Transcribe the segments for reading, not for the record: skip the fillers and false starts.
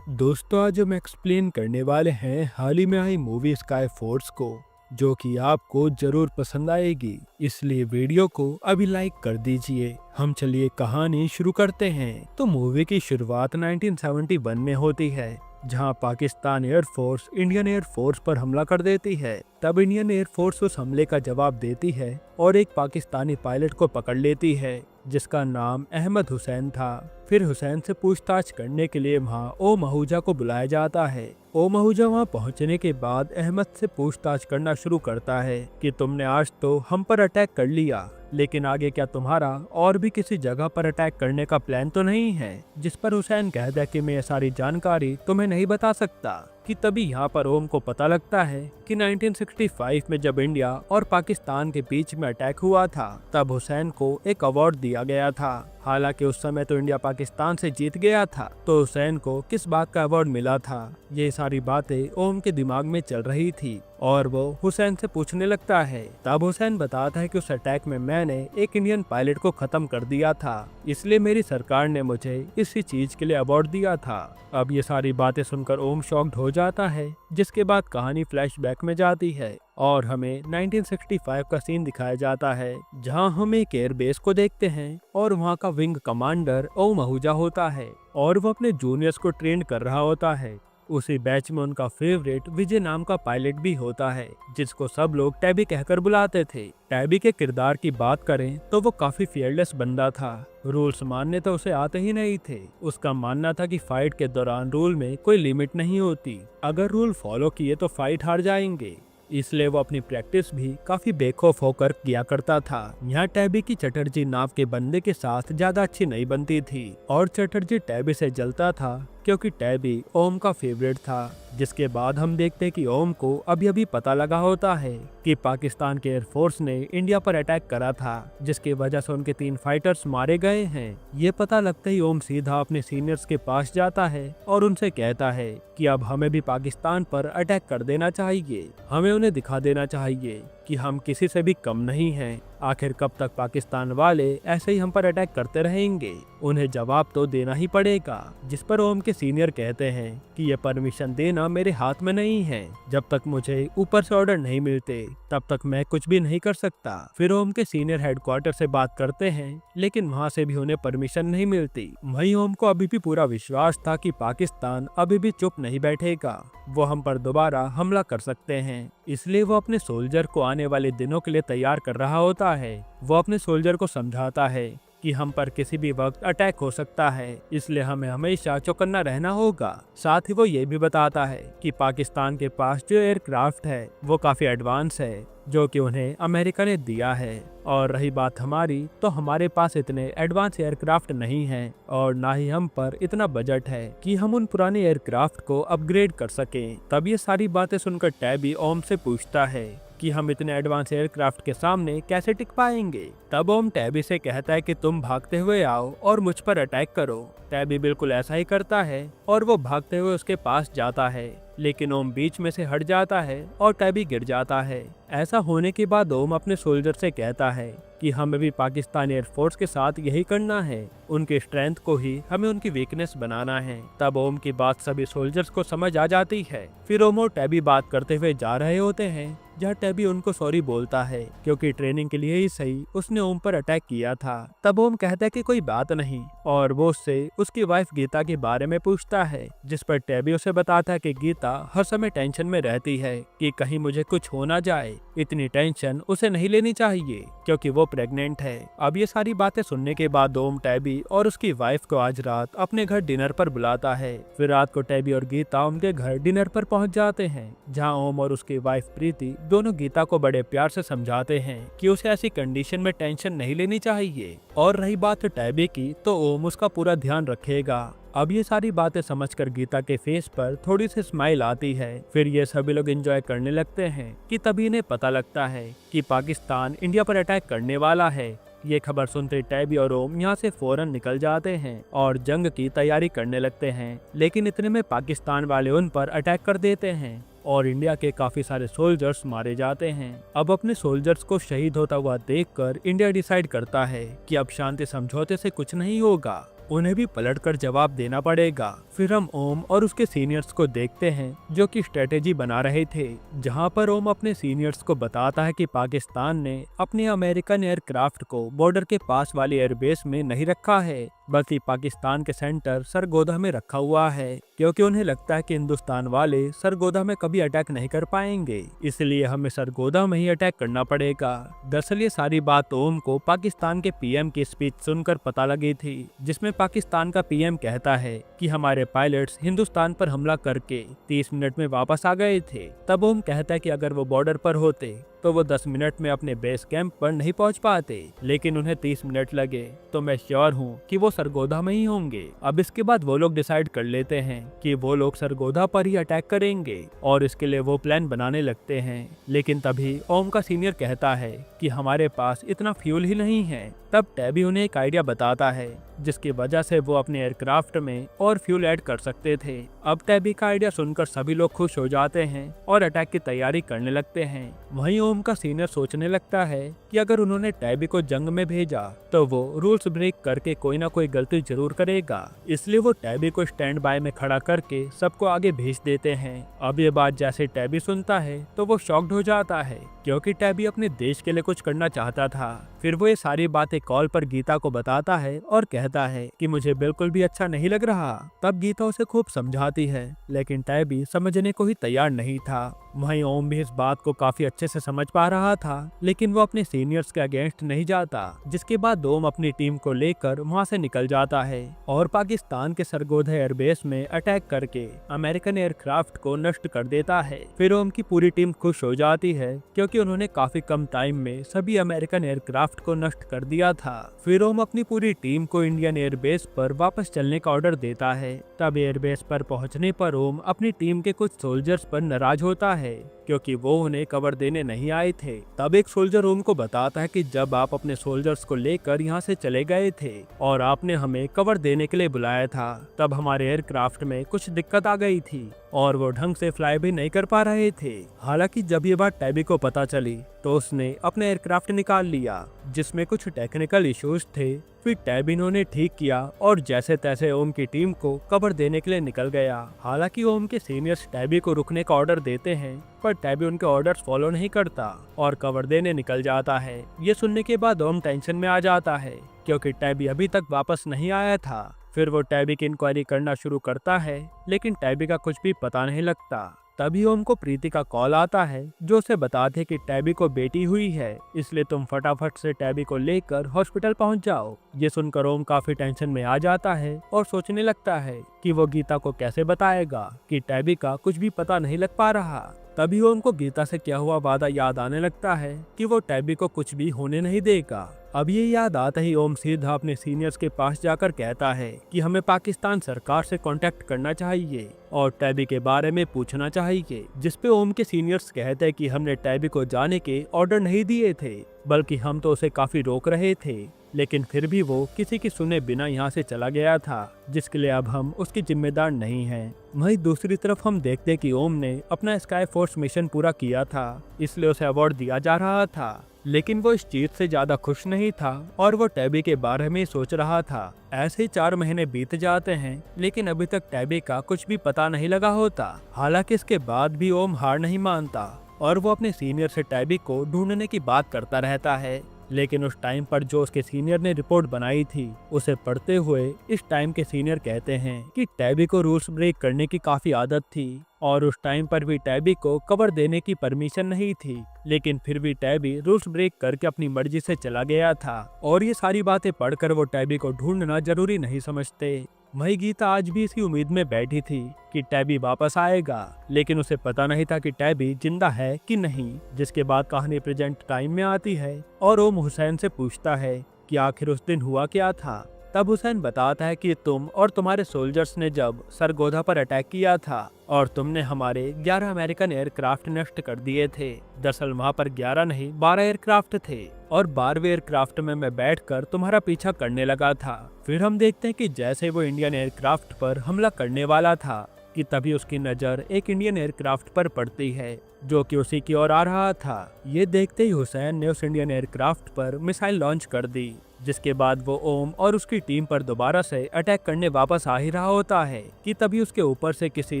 दोस्तों, आज हम एक्सप्लेन करने वाले हैं हाल ही में आई मूवी स्काई फोर्स को, जो कि आपको जरूर पसंद आएगी। इसलिए वीडियो को अभी लाइक कर दीजिए। हम चलिए कहानी शुरू करते हैं। तो मूवी की शुरुआत 1971 में होती है, जहां पाकिस्तान एयरफोर्स इंडियन एयरफोर्स पर हमला कर देती है। तब इंडियन एयरफोर्स उस हमले का जवाब देती है और एक पाकिस्तानी पायलट को पकड़ लेती है, जिसका नाम अहमद हुसैन था। फिर हुसैन से पूछताछ करने के लिए वहाँ ओम आहूजा को बुलाया जाता है। ओम आहूजा वहाँ पहुँचने के बाद अहमद से पूछताछ करना शुरू करता है कि तुमने आज तो हम पर अटैक कर लिया, लेकिन आगे क्या तुम्हारा और भी किसी जगह पर अटैक करने का प्लान तो नहीं है? जिस पर हुसैन कहता है कि मैं ये सारी जानकारी तुम्हें नहीं बता सकता। कि तभी यहाँ पर ओम को पता लगता है कि 1965 में जब इंडिया और पाकिस्तान के बीच में अटैक हुआ था, तब हुसैन को एक अवार्ड दिया गया था। हालांकि उस समय तो इंडिया पाकिस्तान से जीत गया था, तो हुसैन को किस बात का अवार्ड मिला था, ये सारी बातें ओम के दिमाग में चल रही थी और वो हुसैन से पूछने लगता है। तब हुसैन बताता है कि उस अटैक में मैंने एक इंडियन पायलट को खत्म कर दिया था, इसलिए मेरी सरकार ने मुझे इसी चीज के लिए अवार्ड दिया था। अब ये सारी बातें सुनकर ओम शॉक्ड हो जाता है, जिसके बाद कहानी फ्लैशबैक में जाती है और हमें 1965 का सीन दिखाया जाता है, जहां हम एक एयरबेस को देखते हैं और वहां का विंग कमांडर ओम आहूजा होता है और वो अपने जूनियर्स को ट्रेन कर रहा होता है। उसी बैच में उनका फेवरेट विजय नाम का पायलट भी होता है, जिसको सब लोग टैबी कहकर बुलाते थे। टैबी के किरदार की बात करें तो वो काफी फियरलेस बंदा था। रूल्स मानने तो उसे आते ही नहीं थे। उसका मानना था कि फाइट के दौरान रूल में कोई लिमिट नहीं होती, अगर रूल फॉलो किए तो फाइट हार जाएंगे। इसलिए वो अपनी प्रैक्टिस भी काफी बेखौफ होकर किया करता था। यहाँ टैबी की चटर्जी नाव के बंदे के साथ ज्यादा अच्छी नहीं बनती थी और चटर्जी टैबी से जलता था, क्योंकि टैबी ओम का फेवरेट था। जिसके बाद हम देखते हैं कि ओम को अभी अभी पता लगा होता है कि पाकिस्तान के एयरफोर्स ने इंडिया पर अटैक करा था, जिसकी वजह से उनके 3 फाइटर्स मारे गए हैं। ये पता लगते ही ओम सीधा अपने सीनियर्स के पास जाता है और उनसे कहता है कि अब हमें भी पाकिस्तान पर अटैक कर देना चाहिए। हमें उन्हें दिखा देना चाहिए कि हम किसी से भी कम नहीं हैं। आखिर कब तक पाकिस्तान वाले ऐसे ही हम पर अटैक करते रहेंगे? उन्हें जवाब तो देना ही पड़ेगा। जिस पर ओम के सीनियर कहते हैं कि ये परमिशन देना मेरे हाथ में नहीं है। जब तक मुझे ऊपर से ऑर्डर नहीं मिलते, तब तक मैं कुछ भी नहीं कर सकता। फिर ओम के सीनियर हेडक्वार्टर से बात करते हैं, लेकिन वहाँ से भी उन्हें परमिशन नहीं मिलती। वहीं ओम को अभी भी पूरा विश्वास था कि पाकिस्तान अभी भी चुप नहीं बैठेगा, वो हम पर दोबारा हमला कर सकते हैं। इसलिए वो अपने सोल्जर को आने वाले दिनों के लिए तैयार कर रहा होता है। वो अपने सोल्जर को समझाता है कि हम पर किसी भी वक्त अटैक हो सकता है, इसलिए हमें हमेशा चौकन्ना रहना होगा। साथ ही वो ये भी बताता है कि पाकिस्तान के पास जो एयरक्राफ्ट है वो काफी एडवांस है, जो कि उन्हें अमेरिका ने दिया है। और रही बात हमारी, तो हमारे पास इतने एडवांस एयरक्राफ्ट नहीं हैं और ना ही हम पर इतना बजट है कि हम उन पुराने एयरक्राफ्ट को अपग्रेड कर सकें। तब ये सारी बातें सुनकर टैबी ओम से पूछता है कि हम इतने एडवांस एयरक्राफ्ट के सामने कैसे टिक पाएंगे। तब ओम टैबी से कहता है कि तुम भागते हुए आओ और मुझ पर अटैक करो। टैबी बिल्कुल ऐसा ही करता है और वो भागते हुए उसके पास जाता है, लेकिन ओम बीच में से हट जाता है और टैबी गिर जाता है। ऐसा होने के बाद ओम अपने सोल्जर से कहता है कि हमें भी पाकिस्तान एयरफोर्स के साथ यही करना है। उनके स्ट्रेंथ को ही हमें उनकी वीकनेस बनाना है। तब ओम की बात सभी सोल्जर्स को समझ आ जाती है। फिर ओम और टैबी बात करते हुए जा रहे होते हैं, जहाँ टैबी उनको सॉरी बोलता है, क्योंकि ट्रेनिंग के लिए ही सही उसने ओम पर अटैक किया था। तब ओम कहता है कि कोई बात नहीं और वो उससे उसकी वाइफ गीता के बारे में पूछता है, जिस पर टैबी उसे बताता है कि गीता हर समय टेंशन में रहती है कि कहीं मुझे कुछ हो ना जाए। इतनी टेंशन उसे नहीं लेनी चाहिए क्योंकि वो प्रेग्नेंट है। अब ये सारी बातें सुनने के बाद ओम टैबी और उसकी वाइफ को आज रात अपने घर डिनर पर बुलाता है। फिर रात को टैबी और गीता उनके घर डिनर पर पहुंच जाते हैं, जहां ओम और उसकी वाइफ प्रीति दोनों गीता को बड़े प्यार से समझाते हैं कि उसे ऐसी कंडीशन में टेंशन नहीं लेनी चाहिए। और रही बात टैबी की, तो ओम उसका पूरा ध्यान रखेगा। अब ये सारी बातें समझकर गीता के फेस पर थोड़ी सी स्माइल आती है। फिर ये सभी लोग एंजॉय करने लगते हैं कि तभी इन्हें पता लगता है कि पाकिस्तान इंडिया पर अटैक करने वाला है। ये खबर सुनते टैबी और ओम यहाँ से फौरन निकल जाते हैं और जंग की तैयारी करने लगते हैं, लेकिन इतने में पाकिस्तान वाले उन पर अटैक कर देते हैं और इंडिया के काफी सारे सोल्जर्स मारे जाते हैं। अब अपने सोल्जर्स को शहीद होता हुआ देखकर इंडिया डिसाइड करता है कि अब शांति समझौते से कुछ नहीं होगा उन्हें भी पलटकर जवाब देना पड़ेगा। फिर हम ओम और उसके सीनियर्स को देखते हैं जो कि स्ट्रेटेजी बना रहे थे, जहां पर ओम अपने सीनियर्स को बताता है कि पाकिस्तान ने अपने अमेरिकन एयरक्राफ्ट को बॉर्डर के पास वाली एयरबेस में नहीं रखा है, बल्कि पाकिस्तान के सेंटर सरगोधा में रखा हुआ है, क्योंकि उन्हें लगता है कि हिंदुस्तान वाले सरगोधा में कभी अटैक नहीं कर पाएंगे, इसलिए हमें सरगोधा में ही अटैक करना पड़ेगा। दरअसल ये सारी बात ओम को पाकिस्तान के पीएम की स्पीच सुनकर पता लगी थी, जिसमें पाकिस्तान का पीएम कहता है कि हमारे पायलट्स हिंदुस्तान पर हमला करके 30 मिनट में वापस आ गए थे। तब ओम कहता है कि अगर वो बॉर्डर पर होते तो वो 10 मिनट में अपने बेस कैंप पर नहीं पहुंच पाते, लेकिन उन्हें 30 मिनट लगे, तो मैं श्योर हूँ कि वो सरगोधा में ही होंगे। अब इसके बाद वो लोग डिसाइड कर लेते हैं कि वो लोग सरगोधा पर ही अटैक करेंगे और इसके लिए वो प्लान बनाने लगते हैं। लेकिन तभी ओम का सीनियर कहता है कि हमारे पास इतना फ्यूल ही नहीं है। तब टैबी उन्हें एक आइडिया बताता है जिसकी वजह से वो अपने एयरक्राफ्ट में और फ्यूल ऐड कर सकते थे। अब टैबी का आइडिया सुनकर सभी लोग खुश हो जाते हैं और अटैक की तैयारी करने लगते हैं। वहीं ओम का सीनियर सोचने लगता है कि अगर उन्होंने टैबी को जंग में भेजा तो वो रूल्स ब्रेक करके कोई ना कोई गलती जरूर करेगा, इसलिए वो टैबी को स्टैंड बाय में खड़ा करके सबको आगे भेज देते हैं। अब ये बात जैसे टैबी सुनता है तो वो शॉक्ड हो जाता है, क्योंकि टैबी अपने देश के लिए कुछ करना चाहता था। फिर वो ये सारी बातें कॉल पर गीता को बताता है और कहता है कि मुझे बिल्कुल भी अच्छा नहीं लग रहा। तब गीता उसे खूब समझाती है, लेकिन टैबी समझने को ही तैयार नहीं था। वहीं ओम भी इस बात को काफी अच्छे से समझ पा रहा था, लेकिन वो अपने सीनियर्स के अगेंस्ट नहीं जाता। जिसके बाद ओम अपनी टीम को लेकर वहां से निकल जाता है और पाकिस्तान के सरगोधा एयरबेस में अटैक करके अमेरिकन एयरक्राफ्ट को नष्ट कर देता है। फिर ओम की पूरी टीम खुश हो जाती है, क्योंकि उन्होंने काफी कम टाइम में सभी अमेरिकन एयरक्राफ्ट को नष्ट कर दिया था। फिर ओम अपनी पूरी टीम को इंडियन एयरबेस पर वापस चलने का ऑर्डर देता है। तब एयरबेस पर पहुंचने पर ओम अपनी टीम के कुछ सोल्जर्स पर नाराज होता है, क्योंकि वो उन्हें कवर देने नहीं आए थे। तब एक सोल्जर ओम को बताता है कि जब आप अपने सोल्जर्स को लेकर यहाँ से चले गए थे और आपने हमें कवर देने के लिए बुलाया था, तब हमारे एयरक्राफ्ट में कुछ दिक्कत आ गई थी और वो ढंग से फ्लाई भी नहीं कर पा रहे थे। हालांकि जब ये बात टैबी को पता चली तो उसने अपना एयरक्राफ्ट निकाल लिया, जिसमें कुछ टेक्निकल इश्यूज थे। फिर टैबी ने ठीक किया और जैसे तैसे ओम की टीम को कवर देने के लिए निकल गया। हालांकि ओम के सीनियर्स टैबी को रुकने का ऑर्डर देते हैं, पर टैबी उनके ऑर्डर्स फॉलो नहीं करता और कवर देने निकल जाता है। ये सुनने के बाद ओम टेंशन में आ जाता है, क्योंकि टैबी अभी तक वापस नहीं आया था। फिर वो टैबी की इंक्वायरी करना शुरू करता है, लेकिन टैबी का कुछ भी पता नहीं लगता। तभी ओम को प्रीति का कॉल आता है, जो उसे बताते कि टैबी को बेटी हुई है, इसलिए तुम फटाफट से टैबी को लेकर हॉस्पिटल पहुंच जाओ। ये सुनकर ओम काफी टेंशन में आ जाता है और सोचने लगता है कि वो गीता को कैसे बताएगा कि टैबी का कुछ भी पता नहीं लग पा रहा। तभी ओम को गीता से किया हुआ वादा याद आने लगता है कि वो टैबी को कुछ भी होने नहीं देगा। अब ये याद आता ही ओम सीधा अपने सीनियर्स के पास जाकर कहता है कि हमें पाकिस्तान सरकार से कांटेक्ट करना चाहिए और टैबी के बारे में पूछना चाहिए, जिसपे ओम के सीनियर्स कहते हैं कि हमने टैबी को जाने के ऑर्डर नहीं दिए थे, बल्कि हम तो उसे काफी रोक रहे थे, लेकिन फिर भी वो किसी की सुने बिना यहाँ से चला गया था, जिसके लिए अब हम उसकी जिम्मेदार नहीं हैं। वहीं दूसरी तरफ हम देखते कि ओम ने अपना स्काई फोर्स मिशन पूरा किया था, इसलिए उसे अवार्ड दिया जा रहा था। लेकिन वो इस चीज से ज्यादा खुश नहीं था और वो टैबी के बारे में सोच रहा था। ऐसे ही 4 महीने बीत जाते हैं, लेकिन अभी तक टैबी का कुछ भी पता नहीं लगा होता। हालांकि इसके बाद भी ओम हार नहीं मानता और वो अपने सीनियर से टैबी को ढूंढने की बात करता रहता है। लेकिन उस टाइम पर जो उसके सीनियर ने रिपोर्ट बनाई थी, उसे पढ़ते हुए इस टाइम के सीनियर कहते हैं कि टैबी को रूल्स ब्रेक करने की काफी आदत थी और उस टाइम पर भी टैबी को कवर देने की परमिशन नहीं थी, लेकिन फिर भी टैबी रूल्स ब्रेक करके अपनी मर्जी से चला गया था। और ये सारी बातें पढ़कर वो टैबी को ढूंढना जरूरी नहीं समझते। वही गीता आज भी इसी उम्मीद में बैठी थी कि टैबी वापस आएगा, लेकिन उसे पता नहीं था कि टैबी जिंदा है कि नहीं। जिसके बाद कहानी प्रेजेंट टाइम में आती है और ओम हुसैन से पूछता है कि आखिर उस दिन हुआ क्या था। तब हुसैन बताता है कि तुम और तुम्हारे सोल्जर्स ने जब सरगोधा पर अटैक किया था और तुमने हमारे 11 अमेरिकन एयरक्राफ्ट नष्ट कर दिए थे। दरअसल वहाँ पर 11 नहीं 12 एयरक्राफ्ट थे और 12वें एयरक्राफ्ट में मैं बैठकर तुम्हारा पीछा करने लगा था। फिर हम देखते हैं कि जैसे वो इंडियन एयरक्राफ्ट पर हमला करने वाला था कि तभी उसकी नज़र एक इंडियन एयरक्राफ्ट पर पड़ती है, जो कि उसी की ओर आ रहा था। ये देखते ही हुसैन ने उस इंडियन एयरक्राफ्ट पर मिसाइल लॉन्च कर दी, जिसके बाद वो ओम और उसकी टीम पर दोबारा से अटैक करने वापस आ ही रहा होता है कि तभी उसके ऊपर से किसी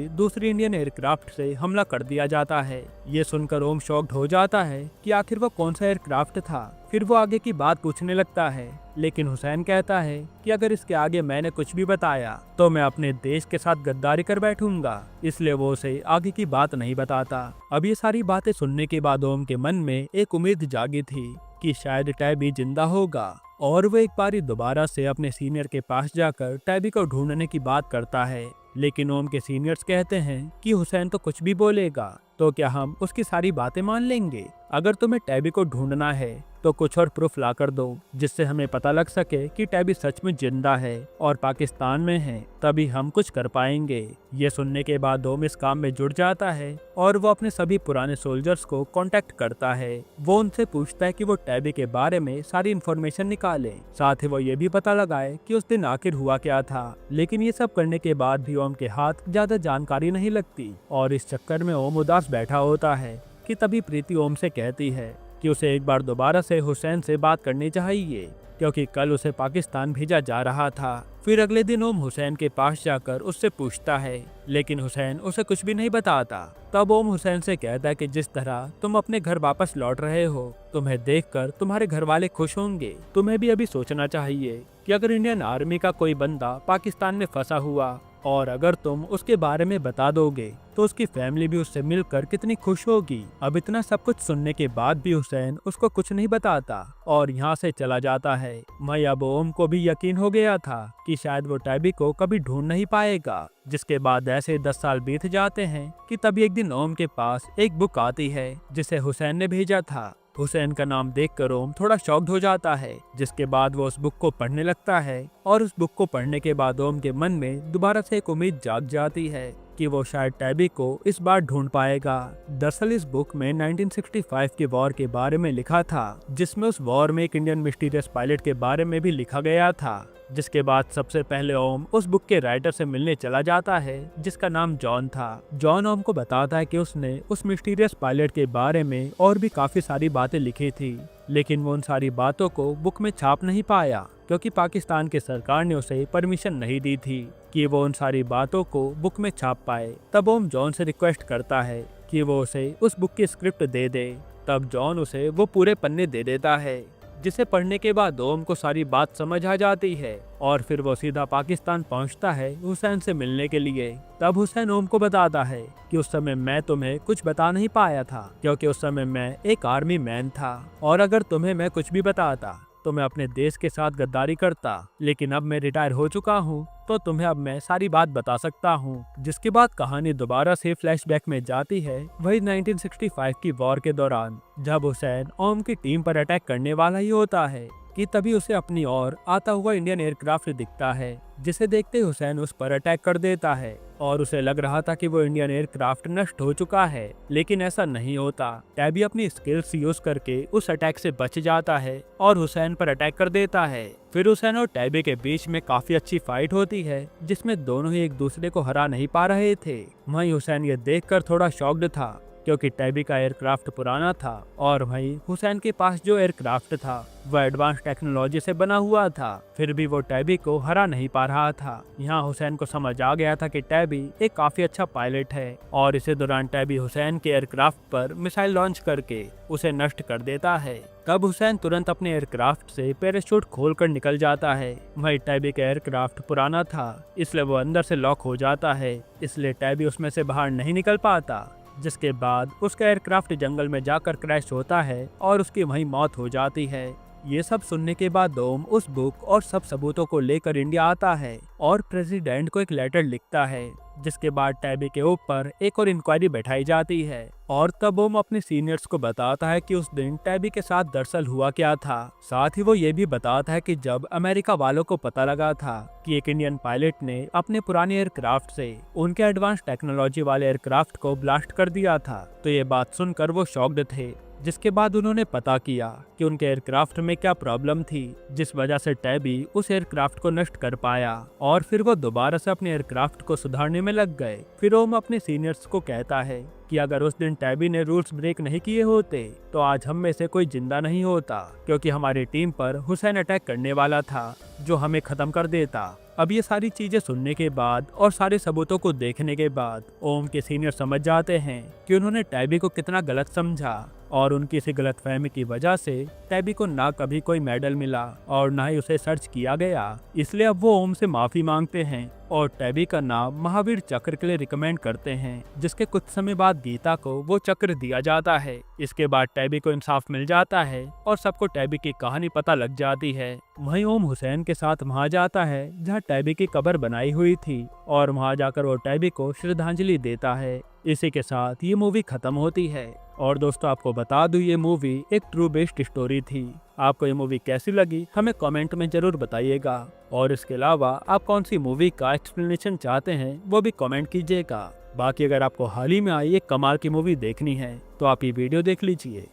दूसरी इंडियन एयरक्राफ्ट से हमला कर दिया जाता है। ये सुनकर ओम शॉक्ड हो जाता है कि आखिर वो कौन सा एयरक्राफ्ट था। फिर वो आगे की बात पूछने लगता है, लेकिन हुसैन कहता है कि अगर इसके आगे मैंने कुछ भी बताया तो मैं अपने देश के साथ गद्दारी कर बैठूंगा, इसलिए वो उसे आगे की बात नहीं बताता। अब ये सारी बातें सुनने के बाद ओम के मन में एक उम्मीद जागी थी कि शायद टैबी जिंदा होगा, और वो एक बारी दोबारा से अपने सीनियर के पास जाकर टैबी को ढूंढने की बात करता है। लेकिन ओम के सीनियर्स कहते हैं कि हुसैन तो कुछ भी बोलेगा, तो क्या हम उसकी सारी बातें मान लेंगे? अगर तुम्हें टैबी को ढूंढना है तो कुछ और प्रूफ ला कर दो, जिससे हमें पता लग सके कि टैबी सच में जिंदा है और पाकिस्तान में है, तभी हम कुछ कर पाएंगे। ये सुनने के बाद ओम इस काम में जुट जाता है और वो अपने सभी पुराने सोल्जर्स को कांटेक्ट करता है। वो उनसे पूछता है कि वो टैबी के बारे में सारी इन्फॉर्मेशन निकाले, साथ ही वो ये भी पता लगाए कि उस दिन आखिर हुआ क्या था। लेकिन ये सब करने के बाद भी ओम के हाथ ज्यादा जानकारी नहीं लगती और इस चक्कर में ओम उदास बैठा होता है कि तभी प्रीति ओम से कहती है कि उसे एक बार दोबारा से हुसैन से बात करनी चाहिए, क्योंकि कल उसे पाकिस्तान भेजा जा रहा था। फिर अगले दिन ओम हुसैन के पास जाकर उससे पूछता है, लेकिन हुसैन उसे कुछ भी नहीं बताता। तब ओम हुसैन से कहता है कि जिस तरह तुम अपने घर वापस लौट रहे हो, तुम्हें देखकर तुम्हारे घर वाले खुश होंगे। तुम्हें भी अभी सोचना चाहिए कि अगर इंडियन आर्मी का कोई बंदा पाकिस्तान में फंसा हुआ और अगर तुम उसके बारे में बता दोगे तो उसकी फैमिली भी उससे मिलकर कितनी खुश होगी। अब इतना सब कुछ सुनने के बाद भी हुसैन उसको कुछ नहीं बताता और यहाँ से चला जाता है। मैं अब ओम को भी यकीन हो गया था कि शायद वो टैबी को कभी ढूंढ नहीं पाएगा। जिसके बाद ऐसे 10 साल बीत जाते हैं कि तभी एक दिन ओम के पास एक बुक आती है जिसे हुसैन ने भेजा था। हुसैन का नाम देखकर ओम थोड़ा शॉक्ड हो जाता है, जिसके बाद वो उस बुक को पढ़ने लगता है और उस बुक को पढ़ने के बाद ओम के मन में दोबारा से एक उम्मीद जाग जाती है कि वो शायद टैबी को इस बार ढूंढ पाएगा। दरअसल इस बुक में 1965 के वॉर के बारे में लिखा था, जिसमें उस वॉर में एक इंडियन मिस्टीरियस पायलट के बारे में भी लिखा गया था। जिसके बाद सबसे पहले ओम उस बुक के राइटर से मिलने चला जाता है, जिसका नाम जॉन था। जॉन ओम को बताता है कि उसने उस मिस्टीरियस पायलट के बारे में और भी काफी सारी बातें लिखी थी, लेकिन वो उन सारी बातों को बुक में छाप नहीं पाया, क्योंकि पाकिस्तान की सरकार ने उसे परमिशन नहीं दी थी कि वो उन सारी बातों को बुक में छाप पाए। तब ओम जॉन से रिक्वेस्ट करता है कि वो उसे उस बुक की स्क्रिप्ट दे दे। तब जॉन उसे वो पूरे पन्ने दे देता है, जिसे पढ़ने के बाद ओम को सारी बात समझ आ जाती है और फिर वो सीधा पाकिस्तान पहुंचता है हुसैन से मिलने के लिए। तब हुसैन ओम को बताता है कि उस समय मैं तुम्हें कुछ बता नहीं पाया था, क्योंकि उस समय मैं एक आर्मी मैन था और अगर तुम्हें मैं कुछ भी बताता तो मैं अपने देश के साथ गद्दारी करता, लेकिन अब मैं रिटायर हो चुका हूँ तो तुम्हें अब मैं सारी बात बता सकता हूँ। जिसके बाद कहानी दोबारा से फ्लैशबैक में जाती है, वही 1965 की वॉर के दौरान, जब हुसैन ओम की टीम पर अटैक करने वाला ही होता है कि तभी उसे अपनी ओर आता हुआ इंडियन एयरक्राफ्ट दिखता है, जिसे देखते ही हुसैन उस पर अटैक कर देता है और उसे लग रहा था कि वो इंडियन एयरक्राफ्ट नष्ट हो चुका है, लेकिन ऐसा नहीं होता। टैबी अपनी स्किल्स यूज करके उस अटैक से बच जाता है और हुसैन पर अटैक कर देता है। फिर हुसैन और टैबी के बीच में काफी अच्छी फाइट होती है, जिसमें दोनों ही एक दूसरे को हरा नहीं पा रहे थे। वहीं हुसैन ये देखकर थोड़ा शॉक्ड था, क्योंकि टैबी का एयरक्राफ्ट पुराना था और वहीं हुसैन के पास जो एयरक्राफ्ट था वह एडवांस टेक्नोलॉजी से बना हुआ था। फिर भी वो टैबी को हरा नहीं पा रहा था। यहाँ हुसैन को समझ आ गया था कि टैबी एक काफी अच्छा पायलट है और इसी दौरान टैबी हुसैन के एयरक्राफ्ट पर मिसाइल लॉन्च करके उसे नष्ट कर देता है। तब हुसैन तुरंत अपने एयरक्राफ्ट से पैराशूट खोलकर निकल जाता है। वहीं टैबी का एयरक्राफ्ट पुराना था, इसलिए वो अंदर से लॉक हो जाता है, इसलिए टैबी उसमें से बाहर नहीं निकल पाता। जिसके बाद उसका एयरक्राफ्ट जंगल में जाकर क्रैश होता है और उसकी वहीं मौत हो जाती है। ये सब सुनने के बाद ओम उस बुक और सब सबूतों को लेकर इंडिया आता है और प्रेसिडेंट को एक लेटर लिखता है, जिसके बाद टैबी के ऊपर एक और इंक्वायरी बैठाई जाती है और तब ओम अपने सीनियर्स को बताता है कि उस दिन टैबी के साथ दरअसल हुआ क्या था। साथ ही वो ये भी बताता है कि जब अमेरिका वालों को पता लगा था कि एक इंडियन पायलट ने अपने पुराने एयरक्राफ्ट से उनके एडवांस टेक्नोलॉजी वाले एयरक्राफ्ट को ब्लास्ट कर दिया था, तो ये बात सुनकर वो शॉक्ड थे जिसके बाद उन्होंने पता किया कि उनके एयरक्राफ्ट में क्या प्रॉब्लम थी, जिस वजह से टैबी उस एयरक्राफ्ट को नष्ट कर पाया और फिर वो दोबारा से अपने एयरक्राफ्ट को सुधारने में लग गए। फिर ओम अपने सीनियर्स को कहता है कि अगर उस दिन टैबी ने रूल्स ब्रेक नहीं किए होते तो आज हम में से कोई जिंदा नहीं होता, क्योंकि हमारी टीम पर हुसैन अटैक करने वाला था जो हमें खत्म कर देता। अब ये सारी चीजें सुनने के बाद और सारे सबूतों को देखने के बाद ओम के सीनियर समझ जाते हैं कि उन्होंने टैबी को कितना गलत समझा और उनकी इसी गलतफहमी की वजह से टैबी को ना कभी कोई मेडल मिला और ना ही उसे सर्च किया गया। इसलिए अब वो ओम से माफी मांगते हैं और टैबी का नाम महावीर चक्र के लिए रिकमेंड करते हैं, जिसके कुछ समय बाद गीता को वो चक्र दिया जाता है। इसके बाद टैबी को इंसाफ मिल जाता है और सबको टैबी की कहानी पता लग जाती है। वहीं ओम हुसैन के साथ वहां जाता है जहां टैबी की कब्र बनाई हुई थी और वहां जाकर वो टैबी को श्रद्धांजलि देता है। इसी के साथ ये मूवी खत्म होती है। और दोस्तों आपको बता दूं ये मूवी एक ट्रू बेस्ड स्टोरी थी। आपको ये मूवी कैसी लगी हमें कमेंट में जरूर बताइएगा और इसके अलावा आप कौन सी मूवी का एक्सप्लेनेशन चाहते हैं वो भी कमेंट कीजिएगा। बाकी अगर आपको हाल ही में आई एक कमाल की मूवी देखनी है तो आप ये वीडियो देख लीजिए।